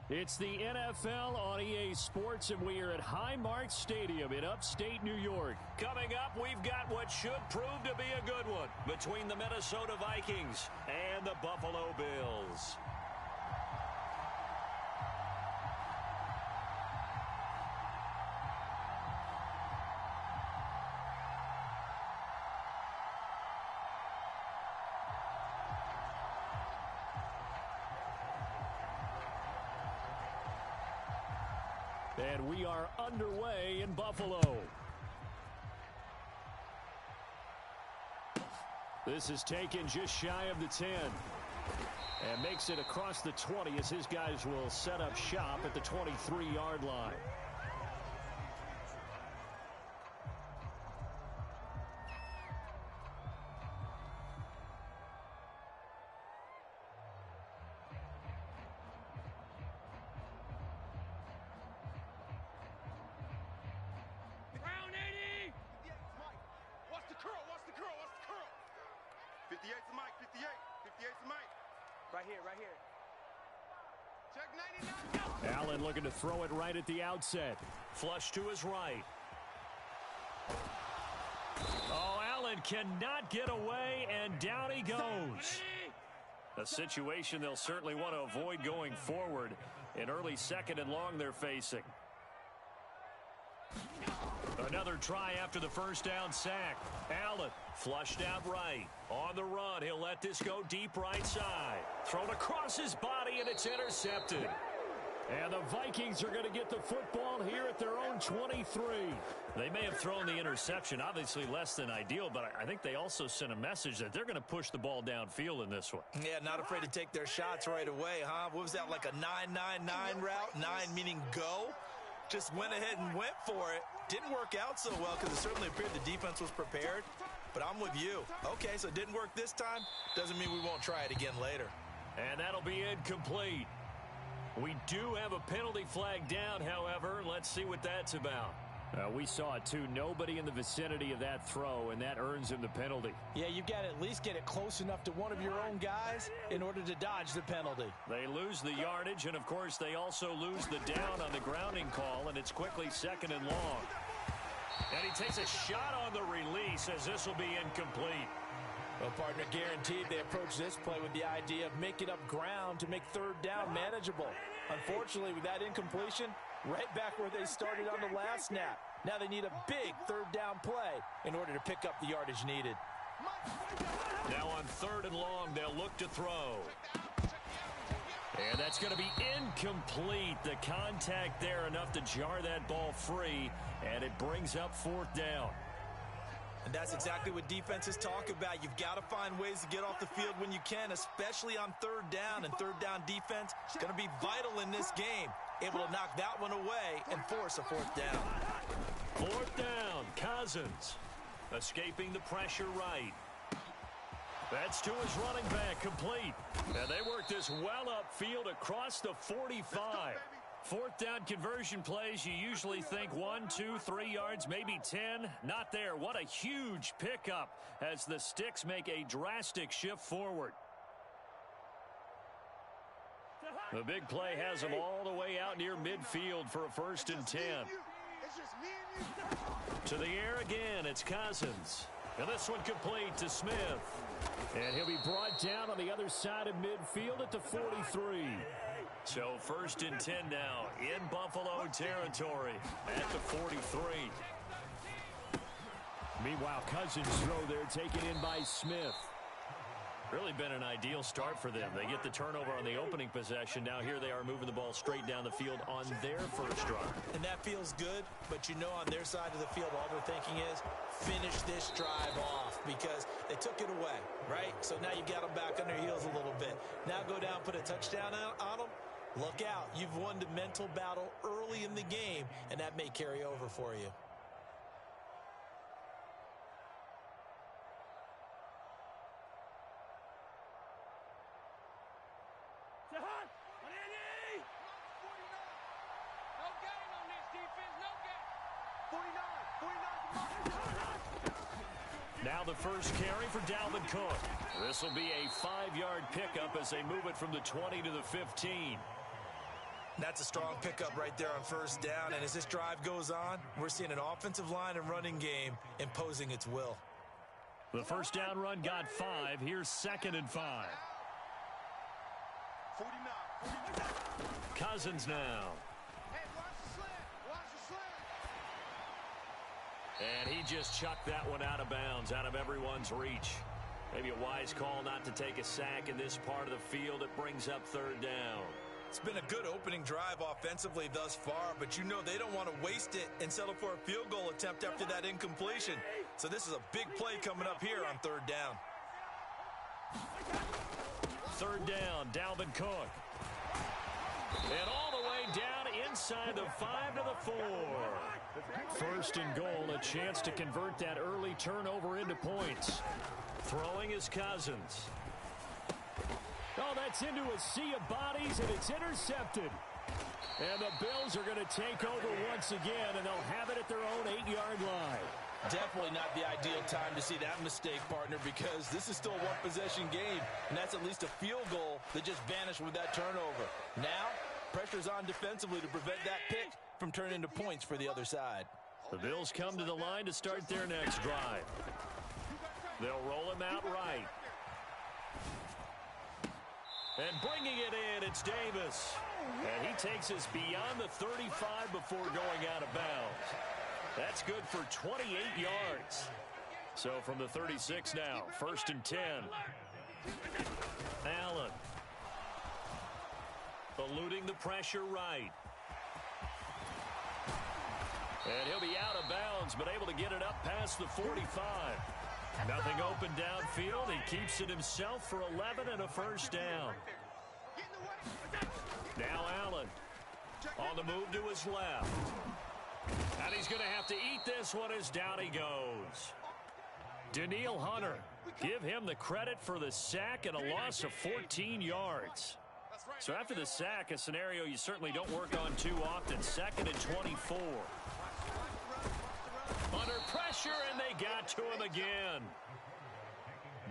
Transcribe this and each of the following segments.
It's the NFL on EA Sports, and we are at Highmark Stadium in upstate New York. Coming up, we've got what should prove to be a good one between the Minnesota Vikings and the Buffalo Bills. And we are underway in Buffalo. This is taken just shy of the 10. And makes it across the 20 as his guys will set up shop at the 23-yard line. Allen looking to throw it right at the outset. Flush to his right. Oh, Allen cannot get away, and down he goes. A situation they'll certainly want to avoid going forward. An early second and long they're facing. Another try after the first down sack. Allen flushed out right. On the run, he'll let this go deep right side. Thrown across his body, and it's intercepted. And the Vikings are going to get the football here at their own 23. They may have thrown the interception, obviously less than ideal, but I think they also sent a message that they're going to push the ball downfield in this one. Yeah, not afraid to take their shots right away, huh? What was that, like a 9-9-9 route? 9 meaning go? Just went ahead and went for it. Didn't work out so well because it certainly appeared the defense was prepared. But I'm with you. Okay, so it didn't work this time. Doesn't mean we won't try it again later. And that'll be incomplete. We do have a penalty flag down, however. Let's see what that's about. We saw it too. Nobody in the vicinity of that throw, and that earns him the penalty. Yeah, you've got to at least get it close enough to one of your own guys in order to dodge the penalty. They lose the yardage, and of course they also lose the down on the grounding call, and it's quickly second and long. And he takes a shot on the release as this will be incomplete. Well, partner, guaranteed they approach this play with the idea of making up ground to make third down manageable. Unfortunately, with that incompletion, right back where they started on the last snap. Now they need a big third down play in order to pick up the yardage needed. Now on third and long, they'll look to throw. And that's going to be incomplete. The contact there enough to jar that ball free, and it brings up fourth down. And that's exactly what defenses talk about. You've got to find ways to get off the field when you can, especially on third down. And third down defense is going to be vital in this game. Able to knock that one away and force a fourth down. Fourth down, Cousins. Escaping the pressure right. That's to his running back, complete. And they work this well upfield across the 45. Fourth down conversion plays, you usually think 1, 2, 3 yards, maybe 10. Not there. What a huge pickup as the Sticks make a drastic shift forward. The big play has them all the way out near midfield for a 1st and 10. To the air again, it's Cousins. And this one complete to Smith. And he'll be brought down on the other side of midfield at the 43. So 1st and 10 now in Buffalo territory at the 43. Meanwhile, Cousins' throw there taken in by Smith. Really been an ideal start for them. They get the turnover on the opening possession. Now here they are moving the ball straight down the field on their first drive. And that feels good, but you know on their side of the field all they're thinking is finish this drive off because they took it away, right? So now you got them back on their heels a little bit. Now go down, put a touchdown on them. Look out. You've won the mental battle early in the game, and that may carry over for you. Now the first carry for Dalvin Cook. This will be a 5-yard pickup as they move it from the 20 to the 15. That's a strong pickup right there on first down. And as this drive goes on, we're seeing an offensive line and running game imposing its will. The first down run got 5. Here's 2nd and 5. 49. Cousins now. Hey, watch the slant. Watch the slant. And he just chucked that one out of bounds, out of everyone's reach. Maybe a wise call not to take a sack in this part of the field. It brings up 3rd down. It's been a good opening drive offensively thus far, but you know they don't want to waste it and settle for a field goal attempt after that incompletion. So this is a big play coming up here on 3rd down. 3rd down, Dalvin Cook. And all the way down inside the 5 to the 4. 1st and goal, a chance to convert that early turnover into points. Throwing is Cousins. Oh, that's into a sea of bodies, and it's intercepted. And the Bills are going to take over once again, and they'll have it at their own 8-yard line. Definitely not the ideal time to see that mistake, partner, because this is still a one-possession game, and that's at least a field goal that just vanished with that turnover. Now, pressure's on defensively to prevent that pick from turning into points for the other side. The Bills come to the line to start their next drive. They'll roll him out right. And bringing it in, it's Davis. And he takes us beyond the 35 before going out of bounds. That's good for 28 yards. So from the 36 now, 1st and 10. Allen. Eluding the pressure right. And he'll be out of bounds, but able to get it up past the 45. Nothing open downfield. He keeps it himself for 11 and a 1st down. Now Allen on the move to his left. And he's going to have to eat this one as down he goes. Danielle Hunter, give him the credit for the sack and a loss of 14 yards. So after the sack, a scenario you certainly don't work on too often. 2nd and 24. Under pressure, and they got to him again.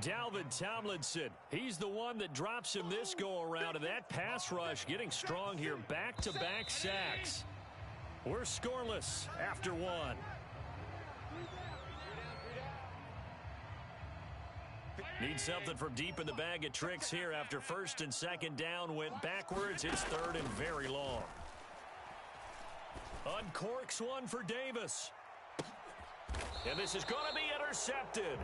Dalvin Tomlinson, he's the one that drops him this go-around, and that pass rush getting strong here. Back-to-back sacks. We're scoreless after 1. Need something from deep in the bag of tricks here after 1st and 2nd down went backwards. It's 3rd and very long. Uncorks one for Davis. And this is going to be intercepted.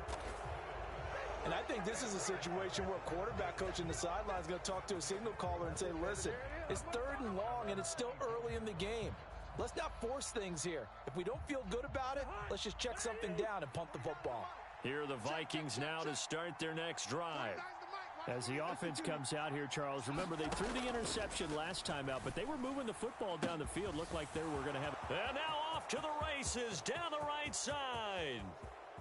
And I think this is a situation where a quarterback coach in the sideline is going to talk to a signal caller and say, listen, it's 3rd and long, and it's still early in the game. Let's not force things here. If we don't feel good about it, let's just check something down and punt the football. Here are the Vikings now to start their next drive. As the offense comes out here, Charles, remember they threw the interception last time out, but they were moving the football down the field. Looked like they were going to have it. And now off to the races down the right side.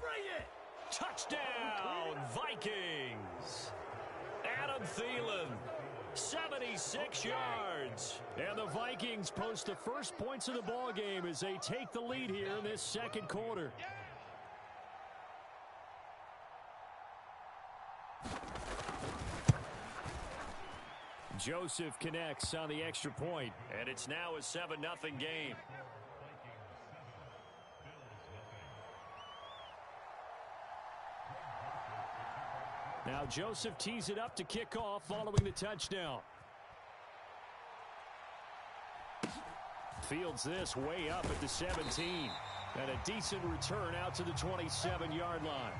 Bring it! Touchdown, Vikings. Adam Thielen, 76 yards. And the Vikings post the first points of the ball game as they take the lead here in this 2nd quarter. Joseph connects on the extra point. And it's now a 7-0 game. Now Joseph tees it up to kick off following the touchdown. Fields this way up at the 17. And a decent return out to the 27-yard line.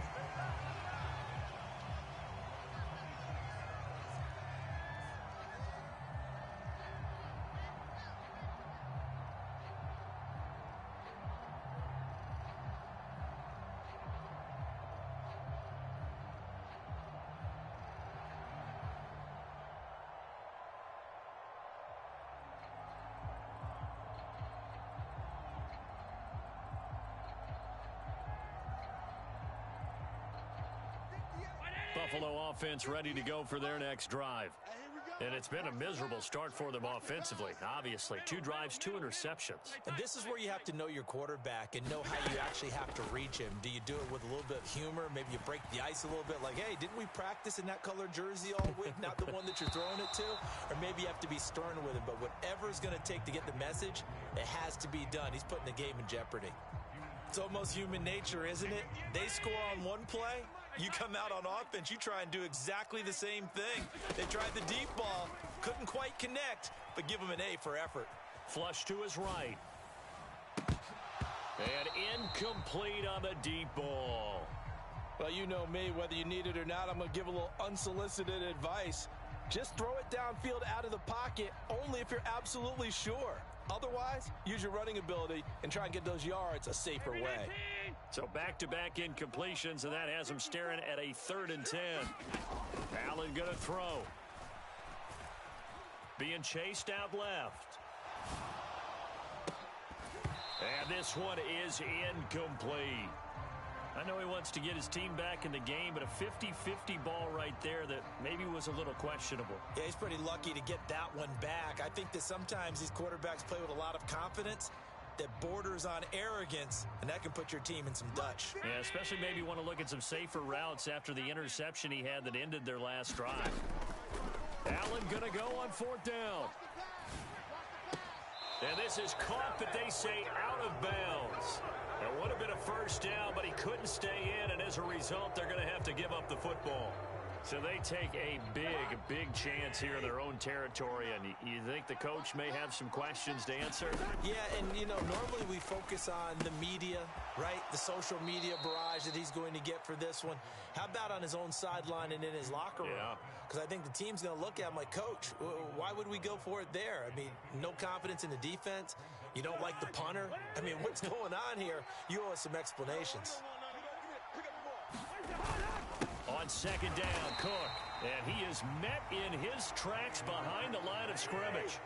Buffalo offense ready to go for their next drive. Hey, here we go. And it's been a miserable start for them offensively, obviously. 2 drives, 2 interceptions. And this is where you have to know your quarterback and know how you actually have to reach him. Do you do it with a little bit of humor? Maybe you break the ice a little bit like, hey, didn't we practice in that colored jersey all week, not the one that you're throwing it to? Or maybe you have to be stern with him. But whatever it's going to take to get the message, it has to be done. He's putting the game in jeopardy. It's almost human nature, isn't it? They score on one play. You come out on offense, you try and do exactly the same thing. They tried the deep ball, couldn't quite connect, but give him an A for effort. Flush to his right. And incomplete on the deep ball. Well, you know me, whether you need it or not, I'm going to give a little unsolicited advice. Just throw it downfield out of the pocket, only if you're absolutely sure. Otherwise, use your running ability and try and get those yards a safer way. So back-to-back incompletions, and that has him staring at a 3rd and 10. Allen going to throw. Being chased out left. And this one is incomplete. I know he wants to get his team back in the game, but a 50-50 ball right there that maybe was a little questionable. Yeah, he's pretty lucky to get that one back. I think that sometimes these quarterbacks play with a lot of confidence that borders on arrogance, and that can put your team in some Dutch. Yeah, especially maybe want to look at some safer routes after the interception he had that ended their last drive. Allen going to go on 4th down. And this is caught, but they say out of bounds. That would have been a 1st down, but he couldn't stay in, and as a result, they're going to have to give up the football. So they take a big chance here in their own territory, and you think the coach may have some questions to answer? Yeah, and, you know, normally we focus on the media, right? The social media barrage that he's going to get for this one. How about on his own sideline and in his locker room? Yeah. Because I think the team's going to look at him like, Coach, why would we go for it there? I mean, no confidence in the defense. You don't like the punter. I mean, what's going on here? You owe us some explanations. On 2nd down, Cook. And he is met in his tracks behind the line of scrimmage.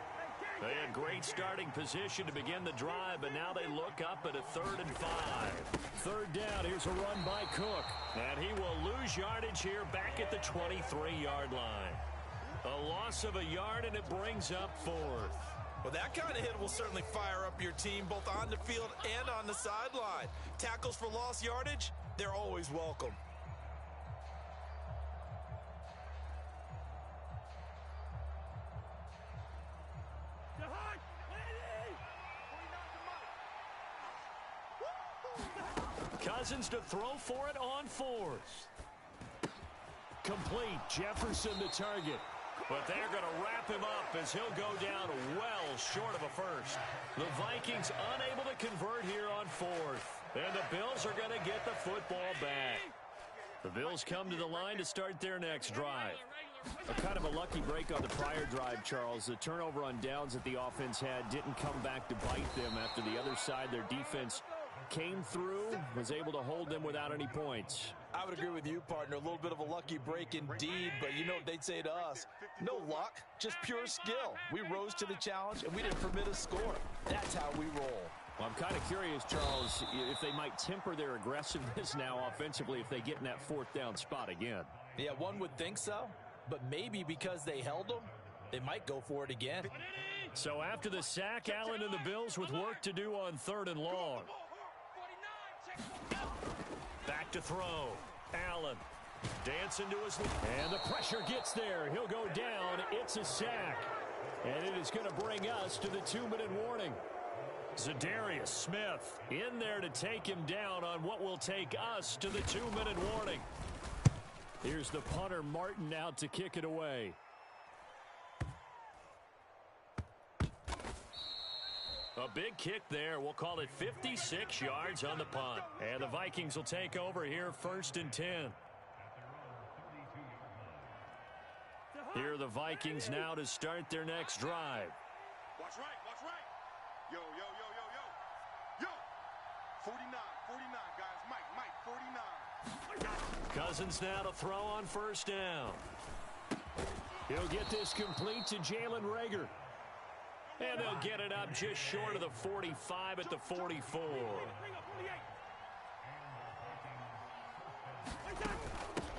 They had great starting position to begin the drive, but now they look up at a 3rd and 5. 3rd down, here's a run by Cook. And he will lose yardage here back at the 23-yard line. A loss of a yard, and it brings up 4th. Well, that kind of hit will certainly fire up your team both on the field and on the sideline. Tackles for lost yardage, they're always welcome. Cousins to throw for it on 4th. Complete. Jefferson the target. But they're going to wrap him up as he'll go down well short of a 1st. The Vikings unable to convert here on 4th. And the Bills are going to get the football back. The Bills come to the line to start their next drive. A kind of a lucky break on the prior drive, Charles. The turnover on downs that the offense had didn't come back to bite them after the other side. Their defense came through, was able to hold them without any points. I would agree with you, partner. A little bit of a lucky break indeed, but you know what they'd say to us? No luck, just pure skill. We rose to the challenge, and we didn't permit a score. That's how we roll. Well, I'm kind of curious, Charles, if they might temper their aggressiveness now offensively if they get in that 4th down spot again. Yeah, one would think so, but maybe because they held them, they might go for it again. So after the sack, Allen and the Bills with work to do on 3rd and long. Back to throw. Allen dancing to his left. And the pressure gets there. He'll go down. It's a sack. And it is going to bring us to the 2-minute warning. Zadarius Smith in there to take him down on what will take us to the 2-minute warning. Here's the punter, Martin, out to kick it away. A big kick there. We'll call it 56 yards on the punt. And the Vikings will take over here 1st and 10. Here are the Vikings now to start their next drive. Watch right, watch right. Yo, yo, yo, yo, yo. Yo. 49, guys. Mike, 49. Cousins now to throw on 1st down. He'll get this complete to Jalen Reagor. And they'll get it up just short of the 45 at the 44.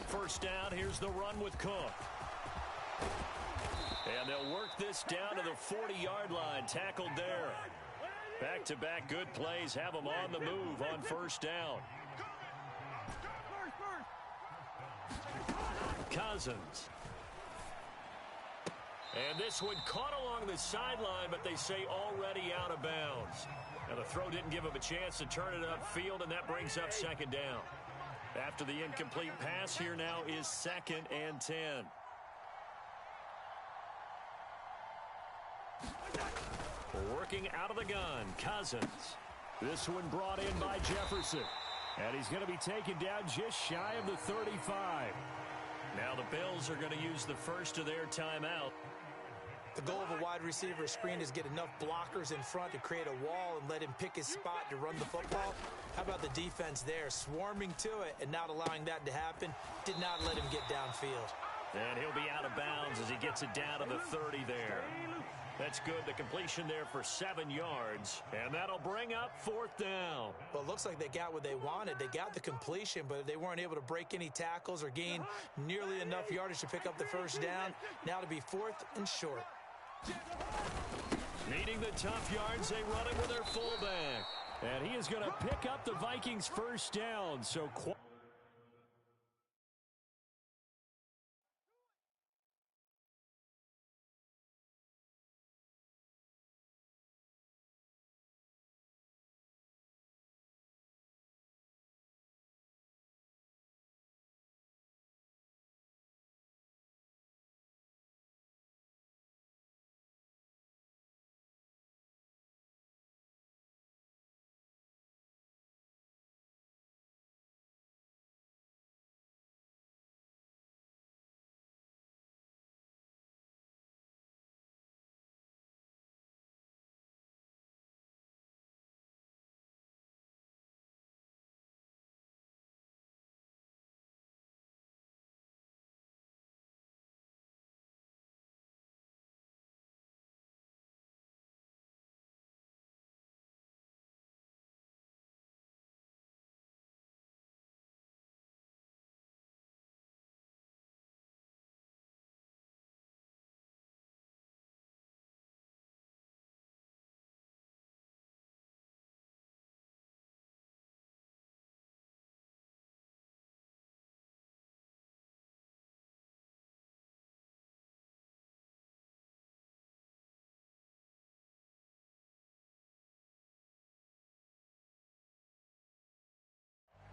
First down, here's the run with Cook. And they'll work this down to the 40-yard line. Tackled there. Back-to-back good plays have them on the move on first down. Cousins. And this one caught along the sideline, but they say already out of bounds. Now the throw didn't give him a chance to turn it upfield, and that brings up second down. After the incomplete pass, here now is 2nd and 10. Working out of the gun, Cousins. This one brought in by Jefferson. And he's going to be taken down just shy of the 35. Now the Bills are going to use the first of their timeout. The goal of a wide receiver screen is get enough blockers in front to create a wall and let him pick his spot to run the football. How about the defense there, swarming to it and not allowing that to happen? Did not let him get downfield. And he'll be out of bounds as he gets it down to the 30 there. That's good. The completion there for 7 yards. And that'll bring up 4th down. Well, it looks like they got what they wanted. They got the completion, but they weren't able to break any tackles or gain nearly enough yardage to pick up the first down. Now to be 4th and short. Needing the tough yards, they run it with their fullback. And he is going to pick up the Vikings first down. So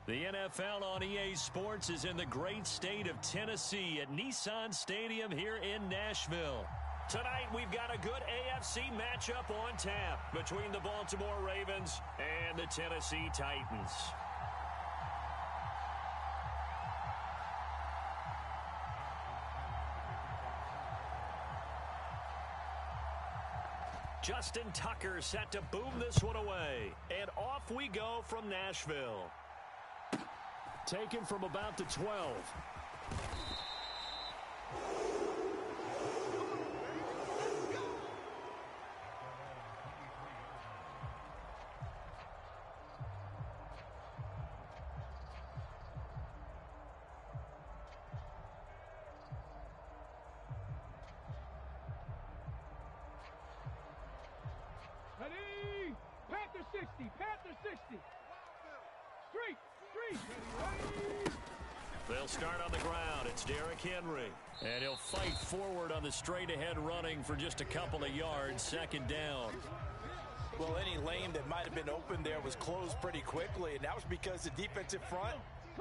the NFL on EA Sports is in the great state of Tennessee at Nissan Stadium here in Nashville. Tonight, we've got a good AFC matchup on tap between the Baltimore Ravens and the Tennessee Titans. Justin Tucker set to boom this one away. And off we go from Nashville. taken from about the 12. Ready? Panther 60, Panther 60. Straight. Ready? They'll start on the ground. It's Derrick Henry. And he'll fight forward on the straight-ahead running for just a couple of yards. Second down. Well, any lane that might have been open there was closed pretty quickly, and that was because the defensive front,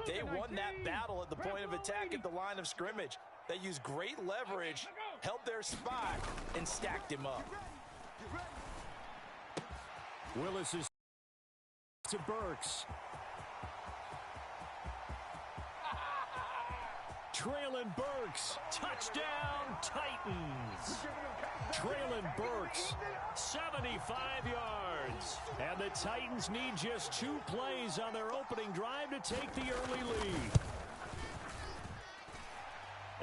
they won that battle at the point of attack at the line of scrimmage. They used great leverage, held their spot, and stacked him up. Willis is to Burks. Traylon Burks. Touchdown, Titans. Traylon Burks. 75 yards. And the Titans need just 2 plays on their opening drive to take the early lead.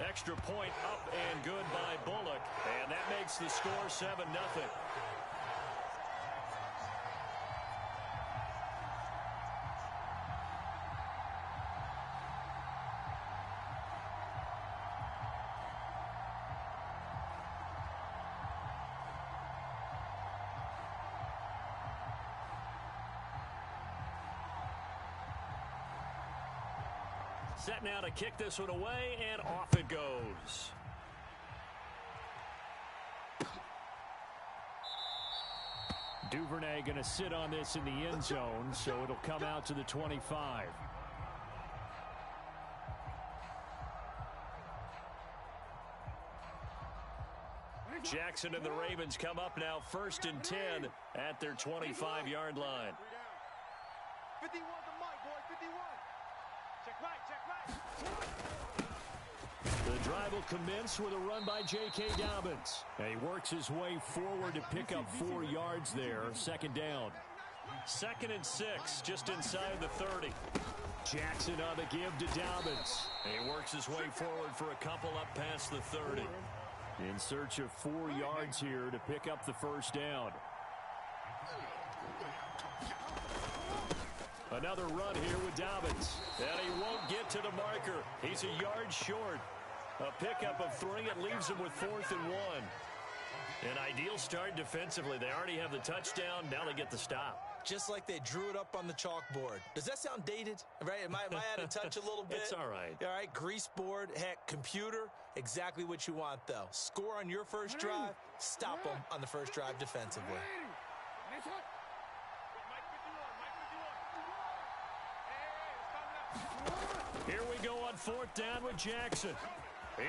Extra point up and good by Bullock. And that makes the score 7-0. Set now to kick this one away, and off it goes. Duvernay going to sit on this in the end zone, so it'll come out to the 25. Jackson and the Ravens come up now 1st and 10 at their 25-yard line. 51 to Mike, boy, 51. Check right, check right. The drive will commence with a run by J.K. Dobbins. And he works his way forward to pick up 4 yards there. 2nd down. 2nd and 6, just inside the 30. Jackson on the give to Dobbins. And he works his way forward for a couple up past the 30. In search of 4 yards here to pick up the 1st down. Another run here with Dobbins. And he won't get to the marker. He's a yard short. A pickup of 3. It leaves him with 4th and 1. An ideal start defensively. They already have the touchdown. Now they get the stop. Just like they drew it up on the chalkboard. Does that sound dated? Right? Am I out of touch a little bit? It's all right. All right, grease board, heck, computer, exactly what you want, though. Score on your first drive, stop them on the first drive defensively. Here we go on 4th down with Jackson.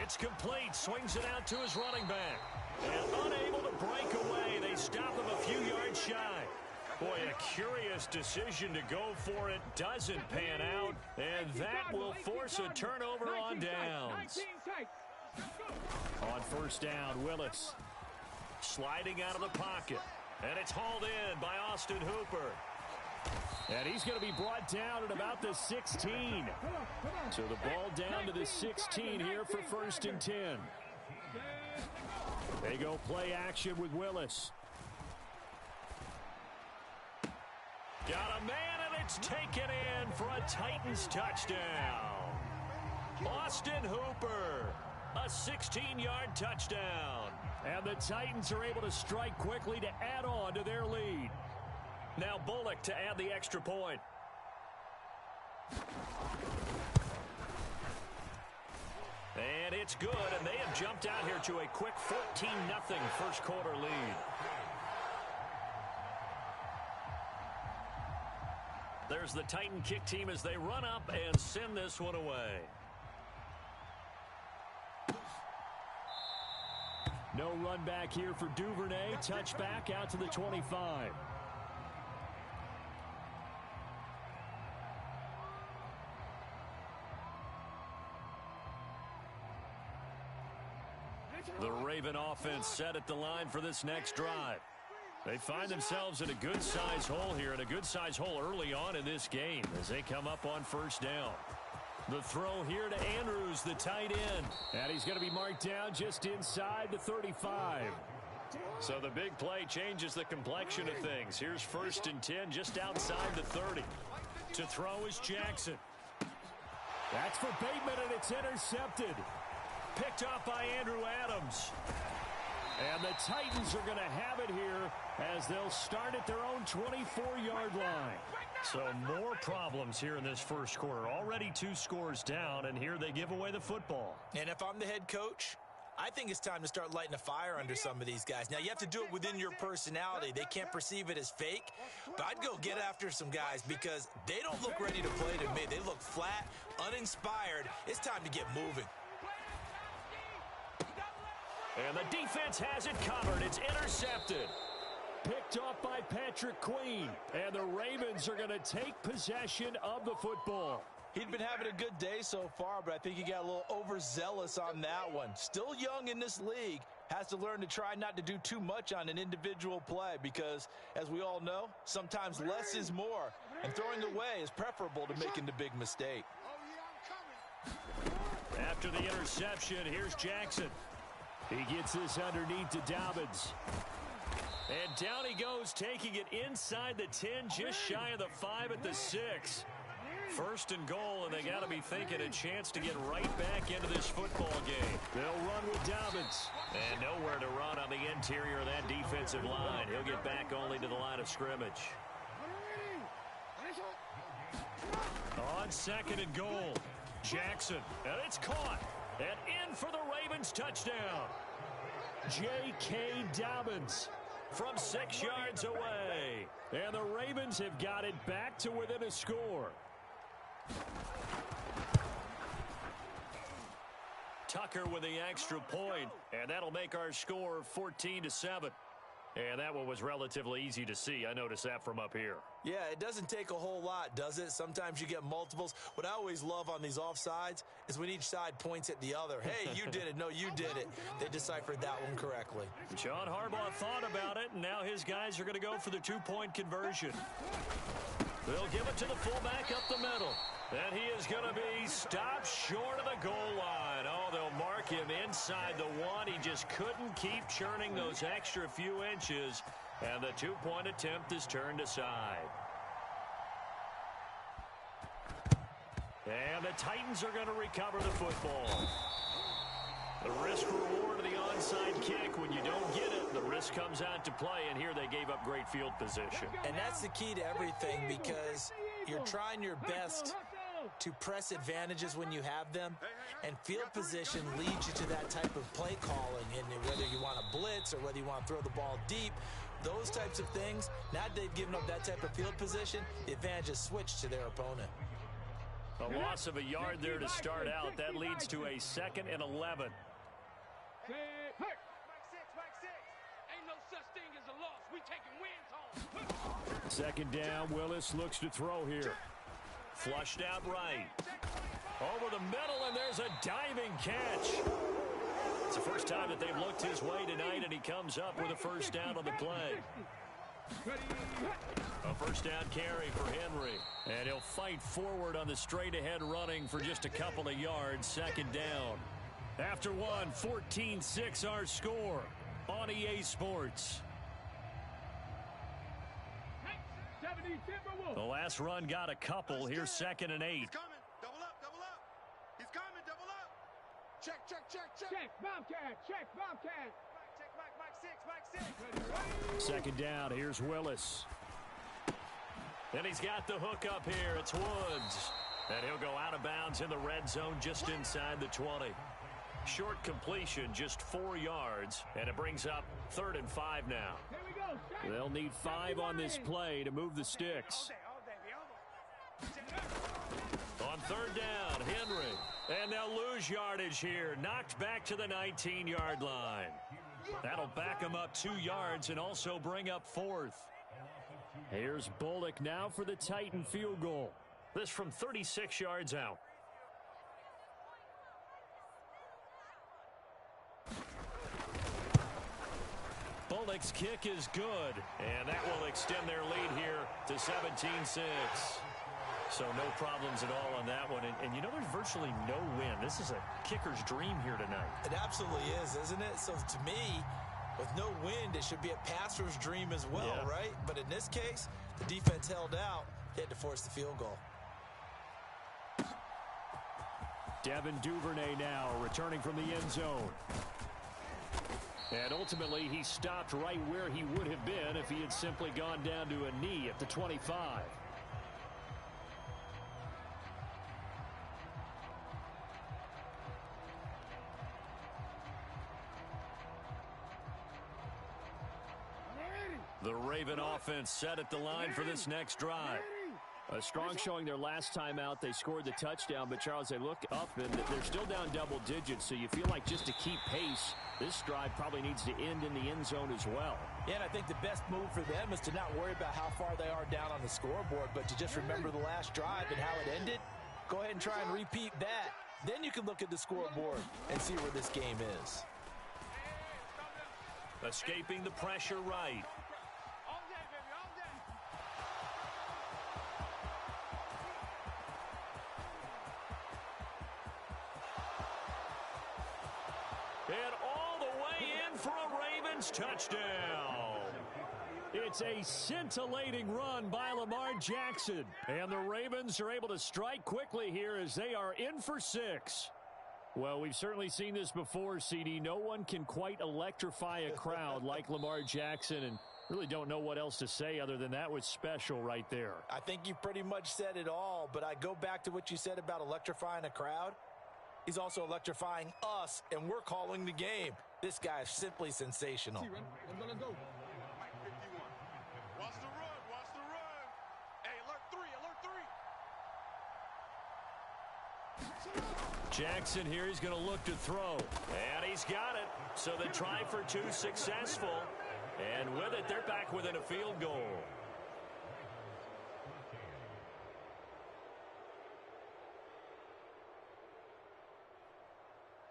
It's complete. Swings it out to his running back. And unable to break away. They stop him a few yards shy. Boy, a curious decision to go for it. Doesn't pan out. And that will force a turnover on downs. On 1st down, Willis. Sliding out of the pocket. And it's hauled in by Austin Hooper. And he's going to be brought down at about the 16. So the ball down to the 16 here for 1st and 10. They go play action with Willis. Got a man, and it's taken in for a Titans touchdown. Austin Hooper, a 16-yard touchdown. And the Titans are able to strike quickly to add on to their lead. Now Bullock to add the extra point. And it's good, and they have jumped out here to a quick 14-0 first quarter lead. There's the Titan kick team as they run up and send this one away. No run back here for Duvernay. Touchback out to the 25. The Raven offense set at the line for this next drive. They find themselves in a good-size hole here, and a good-size hole early on in this game as they come up on 1st down. The throw here to Andrews, the tight end. And he's going to be marked down just inside the 35. So the big play changes the complexion of things. Here's 1st and 10 just outside the 30. To throw is Jackson. That's for Bateman, and it's intercepted. Picked off by Andrew Adams. And the Titans are going to have it here as they'll start at their own 24-yard line. So more problems here in this first quarter. Already 2 scores down, and here they give away the football. And if I'm the head coach, I think it's time to start lighting a fire under some of these guys. Now, you have to do it within your personality. They can't perceive it as fake. But I'd go get after some guys because they don't look ready to play to me. They look flat, uninspired. It's time to get moving. And the defense has it covered. It's intercepted. Picked off by Patrick Queen. And the Ravens are going to take possession of the football. He'd been having a good day so far, but I think he got a little overzealous on that one. Still young in this league. Has to learn to try not to do too much on an individual play because, as we all know, sometimes less is more. And throwing away is preferable to making the big mistake. After the interception, here's Jackson. He gets this underneath to Dobbins. And down he goes, taking it inside the 10, just shy of the 5 at the 6. 1st and goal, and they got to be thinking a chance to get right back into this football game. They'll run with Dobbins. And nowhere to run on the interior of that defensive line. He'll get back only to the line of scrimmage. On 2nd and goal. Jackson, and it's caught. And in for the Ravens touchdown. J.K. Dobbins From 6 yards away. And the Ravens have got it back to within a score. Tucker with the extra point, and that'll make our score 14-7. And that one was relatively easy to see. I noticed that from up here. Yeah, it doesn't take a whole lot, does it? Sometimes you get multiples. What I always love on these offsides is when each side points at the other. Hey, you did it. No, you did it. They deciphered that one correctly. John Harbaugh thought about it, and now his guys are going to go for the 2-point conversion. They'll give it to the fullback up the middle. And he is going to be stopped short of the goal line. Oh, they'll mark him inside the 1. He just couldn't keep churning those extra few inches. And the 2-point attempt is turned aside. And the Titans are going to recover the football. The risk-reward of the onside kick. When you don't get it, the risk comes out to play. And here they gave up great field position. And that's the key to everything, because you're trying your best to press advantages when you have them, and field position leads you to that type of play calling. And whether you want to blitz or whether you want to throw the ball deep, those types of things, now that they've given up that type of field position, the advantage is switched to their opponent. A loss of a yard there to start out. That leads to a 2nd and 11. Ain't no such thing as a loss. We taking wins home. 2nd down. Willis looks to throw here. Flushed out right. Over the middle, and there's a diving catch. It's the first time that they've looked his way tonight, and he comes up with a first down on the play. A first down carry for Henry. And he'll fight forward on the straight-ahead running for just a couple of yards. 2nd down. After one, 14-6 our score on EA Sports. The last run got a couple. Here's 2nd and 8. He's coming. Double up, double up. He's coming, double up. Check, check, check, check. Check, Bobcat. Check, Bobcat. Check, Mike 6, Mike 6. 2nd down. Here's Willis. And he's got the hook up here. It's Woods. And he'll go out of bounds in the red zone just inside the 20. Short completion, just 4 yards. And it brings up 3rd and 5 now. Here we go. They'll need 5 on this play to move the sticks. On 3rd down, Henry. And they'll lose yardage here. Knocked back to the 19-yard line. That'll back them up 2 yards and also bring up 4th. Here's Bullock now for the Titan field goal. This from 36 yards out. Bullock's kick is good, and that will extend their lead here to 17-6. So no problems at all on that one. And you know, there's virtually no win. This is a kicker's dream here tonight. It absolutely is, isn't it? So to me, with no wind, it should be a passer's dream as well, Yeah. right? But in this case, the defense held out. They had to force the field goal. Devin Duvernay now returning from the end zone. And ultimately, he stopped right where he would have been if he had simply gone down to a knee at the 25. The Raven offense set at the line for this next drive. A strong showing their last time out. They scored the touchdown, but Charles, they look up and they're still down double digits, so you feel like just to keep pace, this drive probably needs to end in the end zone as well. Yeah, and I think the best move for them is to not worry about how far they are down on the scoreboard, but to just remember the last drive and how it ended. Go ahead and try and repeat that. Then you can look at the scoreboard and see where this game is. Escaping the pressure right. And all the way in for a Ravens touchdown. It's a scintillating run by Lamar Jackson. And the Ravens are able to strike quickly here as they are in for 6. Well, we've certainly seen this before, CD. No one can quite electrify a crowd like Lamar Jackson. And Really don't know what else to say other than that was special right there. I think you pretty much said it all, but I go back to what you said about electrifying a crowd. He's also electrifying us, and we're calling the game. This guy is simply sensational. Mike 51. Watch the run, watch the run. Hey, alert 3, alert 3. Jackson here, he's going to look to throw. And he's got it. So the try for 2 successful. And with it, they're back within a field goal.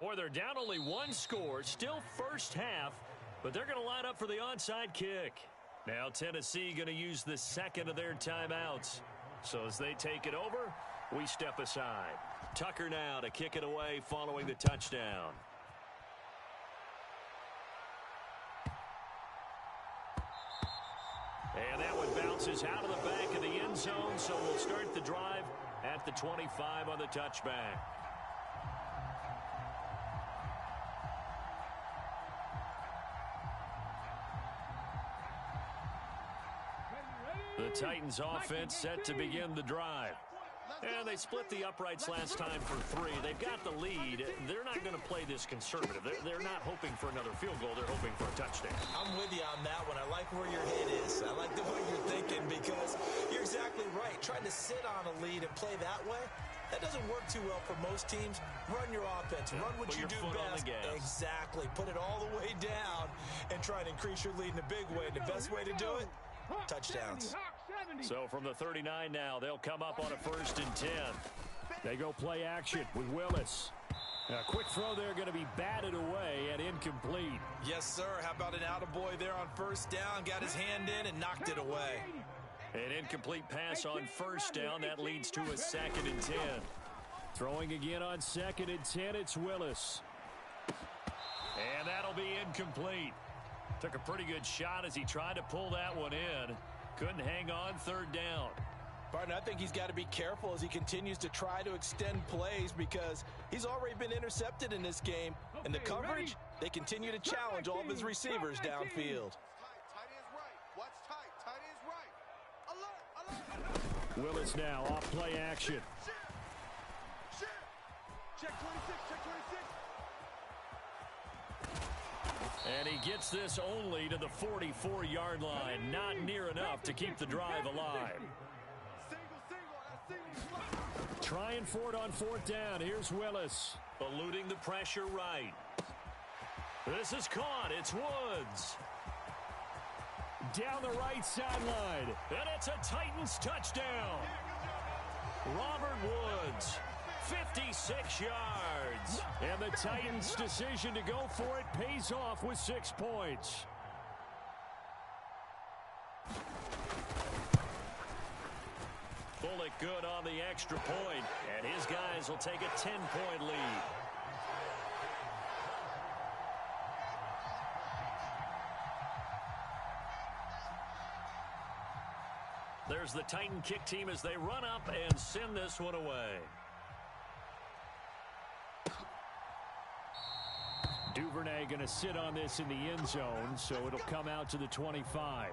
Boy, they're down only 1 score, still first half, but they're going to line up for the onside kick. Now Tennessee going to use the second of their timeouts. So as they take it over, we step aside. Tucker now to kick it away following the touchdown. And that one bounces out of the back of the end zone, so we'll start the drive at the 25 on the touchback. The Titans offense set to begin the drive. And they split the uprights last time for 3. They've got the lead. They're not going to play this conservative. They're not hoping for another field goal. They're hoping for a touchdown. I'm with you on that one. I like where your head is. I like the way you're thinking because you're exactly right. Trying to sit on a lead and play that way, that doesn't work too well for most teams. Run your offense. Run what you do best. Exactly. Put it all the way down and try and increase your lead in a big way. The best way to do it, touchdowns. So from the 39 now, they'll come up on a 1st and 10. They go play action with Willis. A quick throw there going to be batted away and incomplete. Yes, sir. How about an attaboy there on 1st down? Got his hand in and knocked it away. An incomplete pass on 1st down. That leads to a 2nd and 10. Throwing again on 2nd and 10, it's Willis. And that'll be incomplete. Took a pretty good shot as he tried to pull that one in. Couldn't hang on 3rd down. Partner, I think he's got to be careful as he continues to try to extend plays because he's already been intercepted in this game. And the coverage, they continue to challenge all of his receivers downfield. Tight end's right. Watch tight. Tight end's right. Alert, alert. Willis now off play action. Shit. Check 26, check 26. And he gets this only to the 44-yard line. Not near enough to keep the drive alive. Trying for it on 4th down. Here's Willis. Eluding the pressure right. This is caught. It's Woods. Down the right sideline. And it's a Titans touchdown. Robert Woods. 56 yards. And the Titans' decision to go for it pays off with 6 points. Bullock good on the extra point, and his guys will take a 10-point lead. There's the Titan kick team as they run up and send this one away. Duvernay going to sit on this in the end zone, so it'll come out to the 25.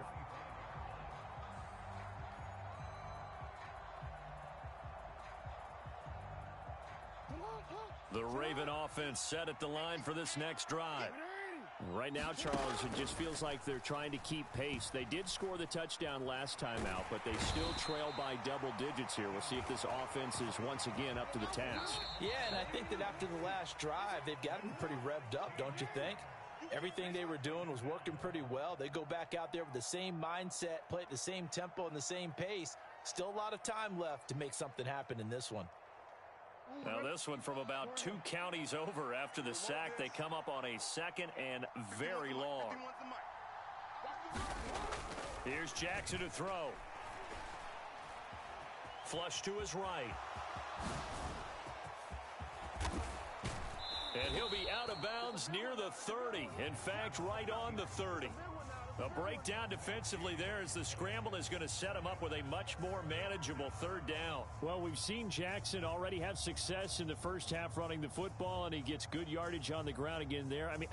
The Raven offense set at the line for this next drive. Right now, Charles, it just feels like they're trying to keep pace. They did score the touchdown last time out, but they still trail by double digits here. We'll see if this offense is once again up to the task. Yeah, and I think that after the last drive, they've got to be pretty revved up, don't you think? Everything they were doing was working pretty well. They go back out there with the same mindset, play at the same tempo and the same pace. Still a lot of time left to make something happen in this one. Now this one from about 2 counties over after the sack. They come up on a 2nd and very long. Here's Jackson to throw. Flush to his right. And he'll be out of bounds near the 30. In fact, right on the 30. A breakdown defensively there as the scramble is going to set him up with a much more manageable third down. Well, we've seen Jackson already have success in the first half running the football, and he gets good yardage on the ground again there. I mean,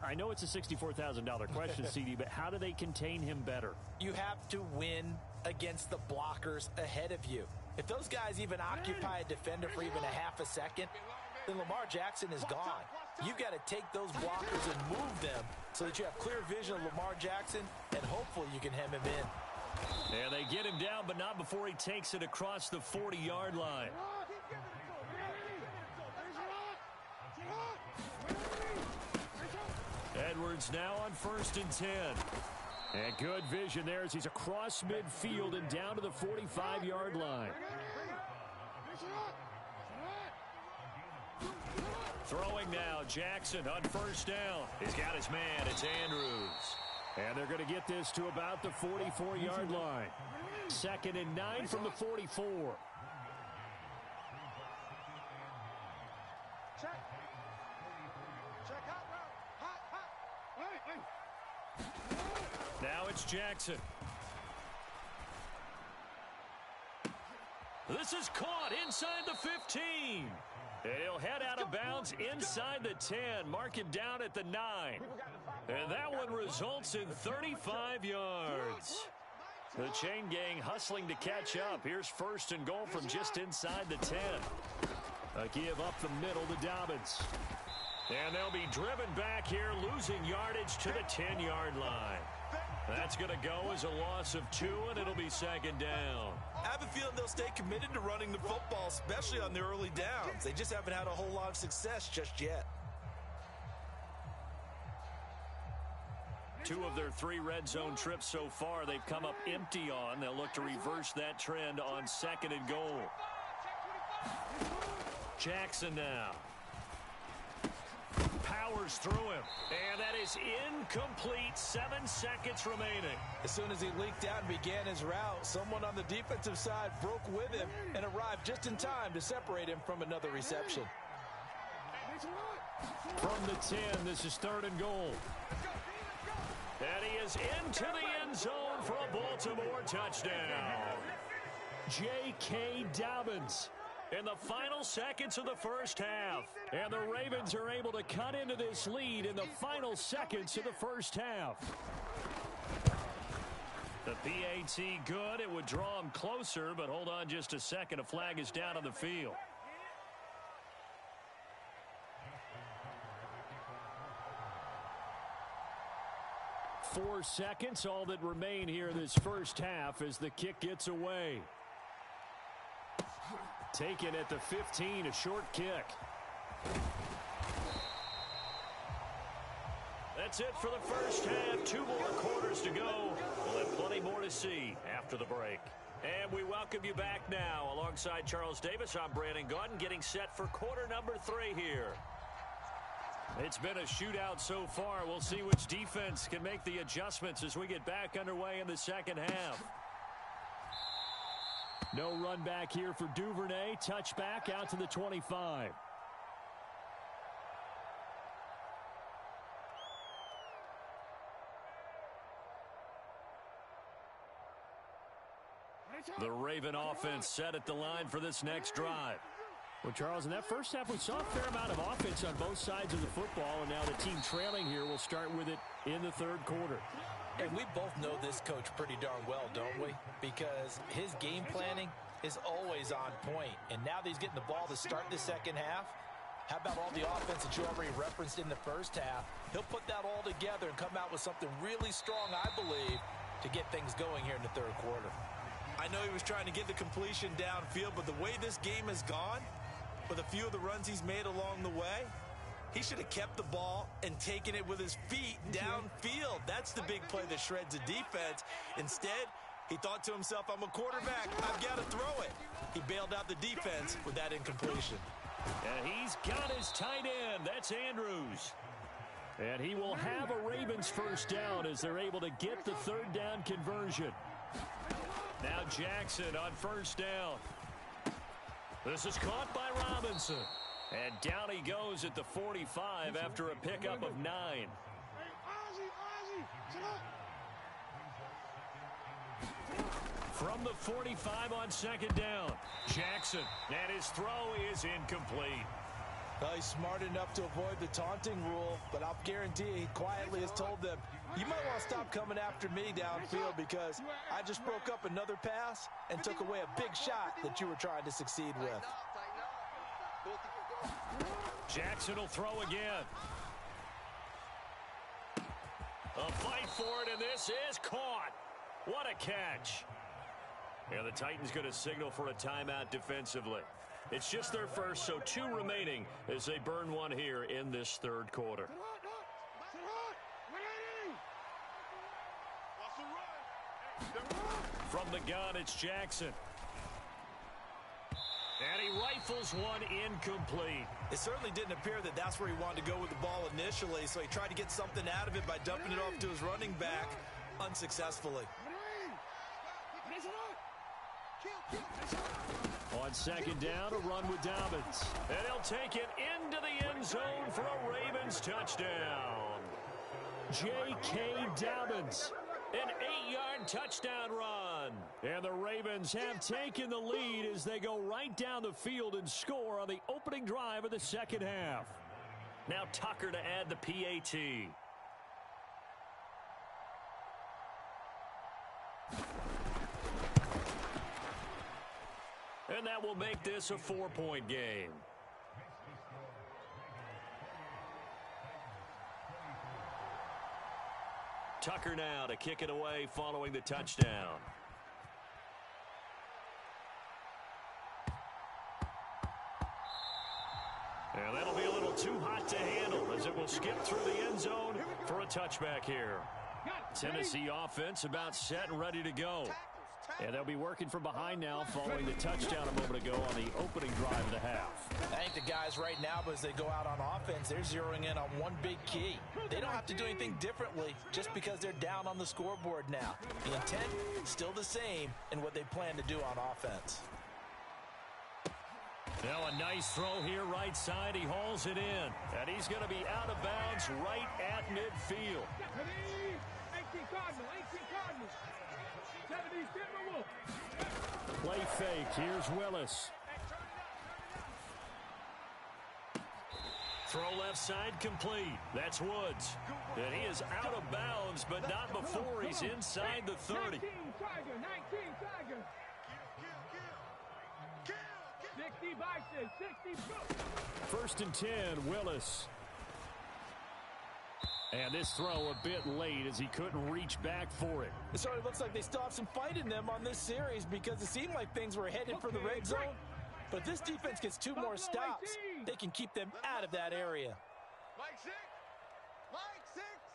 I know it's a $64,000 question, CD, but how do they contain him better? You have to win against the blockers ahead of you. If those guys even occupy a defender for even a half a second, then Lamar Jackson is gone. You've got to take those blockers and move them so that you have clear vision of Lamar Jackson, and hopefully you can hem him in. And they get him down, but not before he takes it across the 40-yard line. Edwards now on 1st and 10. And good vision there as he's across midfield and down to the 45-yard line. Throwing now, Jackson on 1st down. He's got his man, it's Andrews. And they're going to get this to about the 44-yard line. 2nd and 9 from the 44. Now it's Jackson. This is caught inside the 15. And he'll head out of bounds inside the 10. Mark him down at the 9. And that one results in 35 yards. The chain gang hustling to catch up. Here's 1st and goal from just inside the 10. A give up the middle to Dobbins. And they'll be driven back here, losing yardage to the 10-yard line. That's going to go as a loss of 2, and it'll be 2nd down. I have a feeling they'll stay committed to running the football, especially on the early downs. They just haven't had a whole lot of success just yet. 2 of their 3 red zone trips so far, they've come up empty on. They'll look to reverse that trend on 2nd and goal. Jackson now. Powers through him. And that is incomplete. 7 seconds remaining. As soon as he leaked out and began his route, someone on the defensive side broke with him and arrived just in time to separate him from another reception. From the 10, this is 3rd and goal. And he is into the end zone for a Baltimore touchdown. J.K. Dobbins in the final seconds of the first half. And the Ravens are able to cut into this lead in the final seconds of the first half. The PAT good. It would draw him closer, but hold on just a second. A flag is down on the field. Four seconds, all that remain here this first half as the kick gets away. Taken at the 15, a short kick. That's it for the first half. 2 more quarters to go. We'll have plenty more to see after the break. And we welcome you back now. Alongside Charles Davis, I'm Brandon Gaudin, getting set for quarter number 3 here. It's been a shootout so far. We'll see which defense can make the adjustments as we get back underway in the second half. No run back here for Duvernay. Touchback out to the 25. The Raven offense set at the line for this next drive. Well, Charles, in that first half, we saw a fair amount of offense on both sides of the football, and now the team trailing here will start with it in the third quarter. And we both know this coach pretty darn well, don't we? Because his game planning is always on point. And now that he's getting the ball to start the second half, how about all the offense that you already referenced in the first half? He'll put that all together and come out with something really strong, I believe, to get things going here in the third quarter. I know he was trying to get the completion downfield, but the way this game has gone, with a few of the runs he's made along the way, he should have kept the ball and taken it with his feet downfield. That's the big play that shreds a defense. Instead, he thought to himself, I'm a quarterback, I've got to throw it. He bailed out the defense with that incompletion. And he's got his tight end. That's Andrews. And he will have a Ravens first down as they're able to get the third down conversion. Now Jackson on first down. This is caught by Robinson. And down he goes at the 45 after a pickup of 9. From the 45 on second down, Jackson, and his throw is incomplete. Well, he's smart enough to avoid the taunting rule, but I'll guarantee he quietly has told them, you might want to stop coming after me downfield because I just broke up another pass and took away a big shot that you were trying to succeed with. Jackson will throw again. A fight for it, and this is caught. What a catch. Yeah, the Titans going to signal for a timeout defensively. It's just their first, so 2 remaining as they burn one here in this third quarter. From the gun, it's Jackson. And he rifles one incomplete. It certainly didn't appear that that's where he wanted to go with the ball initially, so he tried to get something out of it by dumping it off to his running back unsuccessfully. On second down, a run with Dobbins. And he'll take it into the end zone for a Ravens touchdown. J.K. Dobbins. An 8-yard touchdown run. And the Ravens have taken the lead as they go right down the field and score on the opening drive of the second half. Now Tucker to add the PAT. And that will make this a 4-point game. Tucker now to kick it away following the touchdown. And that'll be a little too hot to handle as it will skip through the end zone for a touchback here. Tennessee offense about set and ready to go. And they'll be working from behind now following the touchdown a moment ago on the opening drive of the half. I think the guys right now, as they go out on offense, they're zeroing in on one big key. They don't have to do anything differently just because they're down on the scoreboard now. The intent still the same in what they plan to do on offense. Now a nice throw here right side. He hauls it in. And he's going to be out of bounds right at midfield. 18 Cardinals. Play fake. Here's Willis. Throw left side complete. That's Woods. And he is out of bounds, but not before he's inside the 30. 19 Tiger. 60 Bison. 60. First and 10, Willis. And this throw a bit late as he couldn't reach back for it. It certainly looks like they still have some fight in them on this series because it seemed like things were headed for the red zone. But if this defense gets 2 more stops, they can keep them out of that area. Mike 6.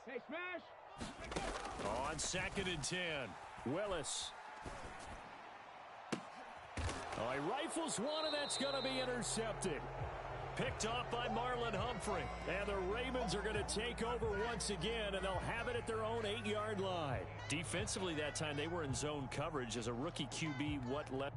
Hey, smash. On second and 10. Willis. Oh, he rifles one, and that's going to be intercepted. Picked off by Marlon Humphrey. And the Ravens are going to take over once again, and they'll have it at their own 8-yard line. Defensively that time, they were in zone coverage as a rookie QB. What left?